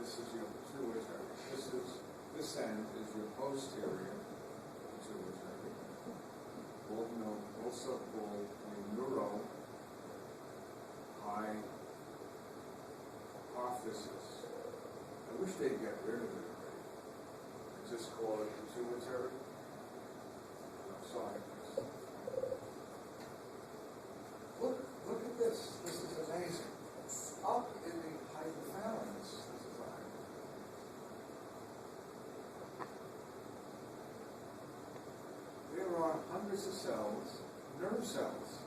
this is your pituitary. This end is your posterior pituitary, also called a neurohypophysis. I wish they'd get rid of it already. Just call it pituitary. I'm sorry. Look at this. This is amazing. Up in the hypothalamus, this is a there are hundreds of cells, nerve cells.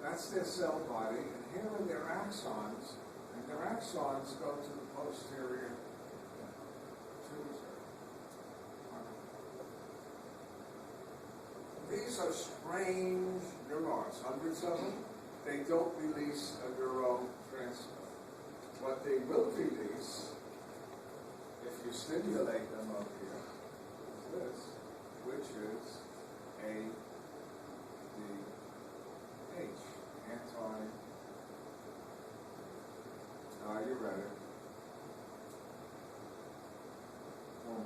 That's their cell body, and here are their axons, and their axons go to the posterior pituitary. These are strange neurons, hundreds of them. They don't release a neurotransmitter. What they will release, if you stimulate them up here, is this, which is ADH, anti-diuretic hormone.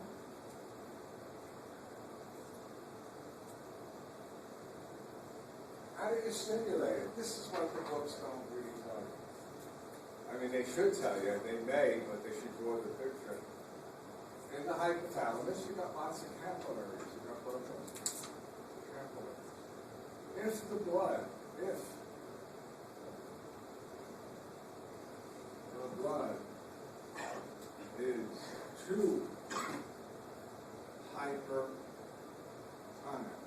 How do you stimulate it? This is what the books don't really tell you. I mean, they should tell you, they may, but they should draw the picture. In the hypothalamus, you got lots of capillaries. You got both those capillaries. If the blood is too hypertonic,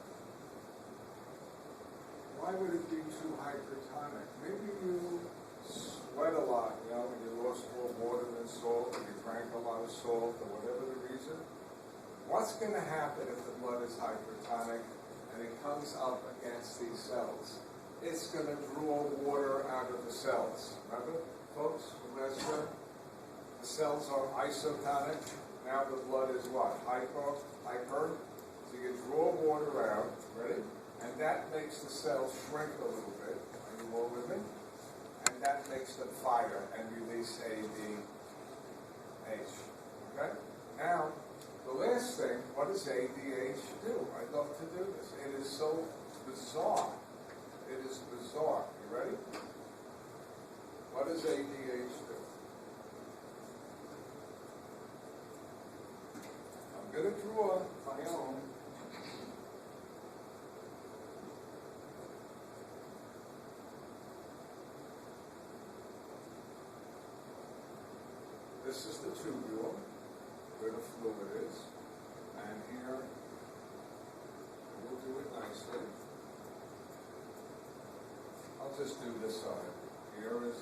why would it be too hypertonic? Maybe you sweat a lot, when you lost more water than salt, or you drank a lot of salt, or whatever the reason. What's going to happen if the blood is hypertonic and it comes up against these cells? It's going to draw water out of the cells. Remember, folks, from last year? The cells are isotonic. Now the blood is what? Hyper. So you draw water out, ready? And that makes the cells shrink a little bit. Are you all with me? And that makes them fire and release ADH. Okay? Now, the last thing, what does ADH do? I love to do this. It is so bizarre. It is bizarre. You ready? What does ADH do? I'm going to draw my own. This is the tubule where the fluid is, and here we'll do it nicely. I'll just do this side. Here is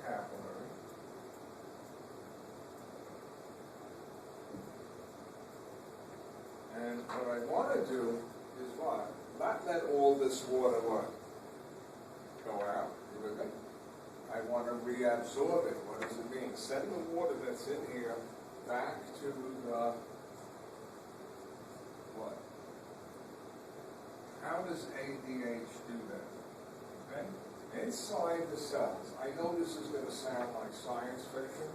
capillary. And what I want to do is what? Not let all this water go out. You with me? I want to reabsorb it. What does it mean? Send the water that's in here back to the what? How does ADH do that? Okay? Inside the cells, I know this is going to sound like science fiction.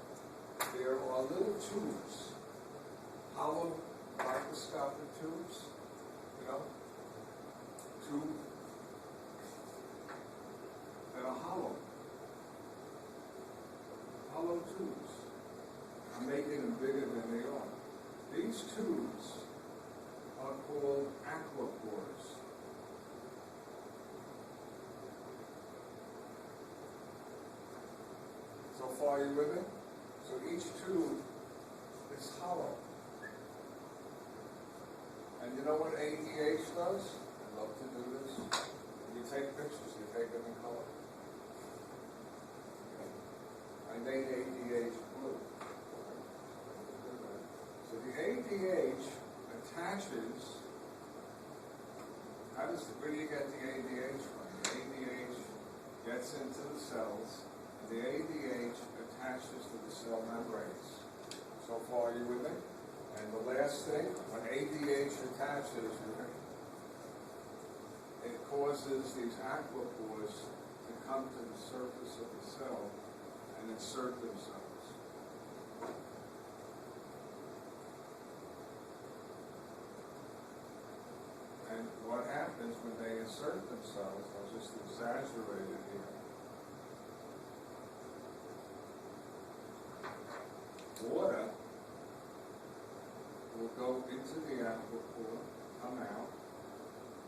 There are little tubes, hollow microscopic tubes, tubes that are hollow. Hollow tubes. I'm making them bigger than they are. These tubes are called aquapores. So far, you with me? So each tube is hollow. And you know what ADH does? I love to do this. You take pictures, you take them in color. I made ADH blue. So the ADH attaches. Where do you get the ADH from? The ADH gets into the cells, and the ADH attaches to the cell membranes. So far, are you with me? And the last thing, when ADH attaches, it causes these aquapores to come to the surface of the cell and insert themselves. what happens when they insert themselves, I'll just exaggerate it here. Water will go into the aquaporin, come out,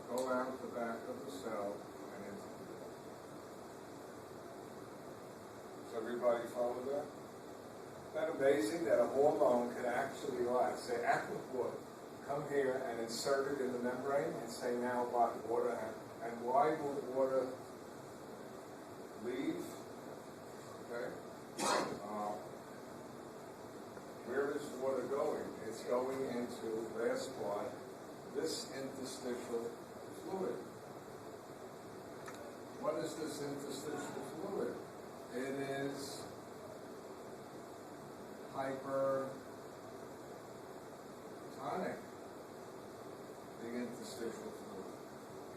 go out the back of the cell, and into the wall. Does everybody follow that? Isn't that amazing that a hormone can actually, say aquaporin, come here and insert it in the membrane and say now what water, and why will water leave? Okay. Where is water going? It's going into, last part, this interstitial fluid. What is this interstitial fluid? It is hypertonic, the interstitial fluid.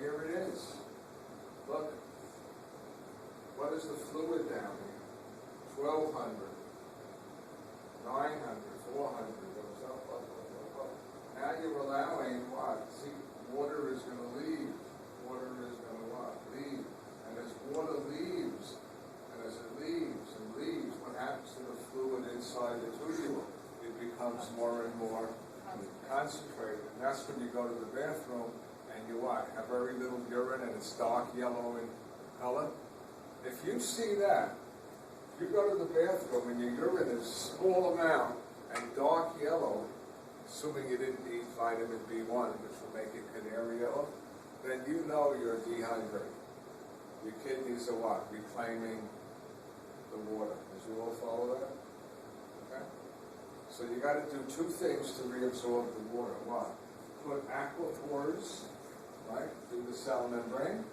Here it is. Look. What is the fluid down here? 1200. 900, 400, goes up. Now you're allowing what? See, water is going to leave. Water is going to what? Leave. And as water leaves, and as it leaves and leaves, what happens to the fluid inside the tubule? It becomes more and more concentrated. And that's when you go to the bathroom and you what? Have very little urine and it's dark yellow in color. If you see that, you go to the bathroom and your urine is a small amount and dark yellow, assuming you didn't eat vitamin B1, which will make it canary yellow, then you know you're dehydrated. Your kidneys are what? Reclaiming the water. Did you all follow that? Okay? So you got to do two things to reabsorb the water. What? Put aquapores, right, through the cell membrane,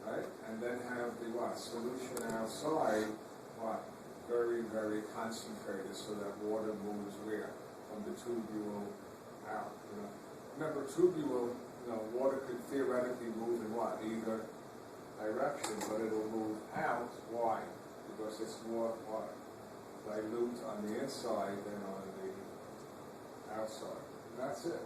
right, and then have the what? Solution outside. What? Very, very concentrated so that water moves where? From the tubule out. Remember, tubule, water could theoretically move in what? Either direction, but it'll move out. Why? Because it's more what? Dilute on the inside than on the outside. And that's it.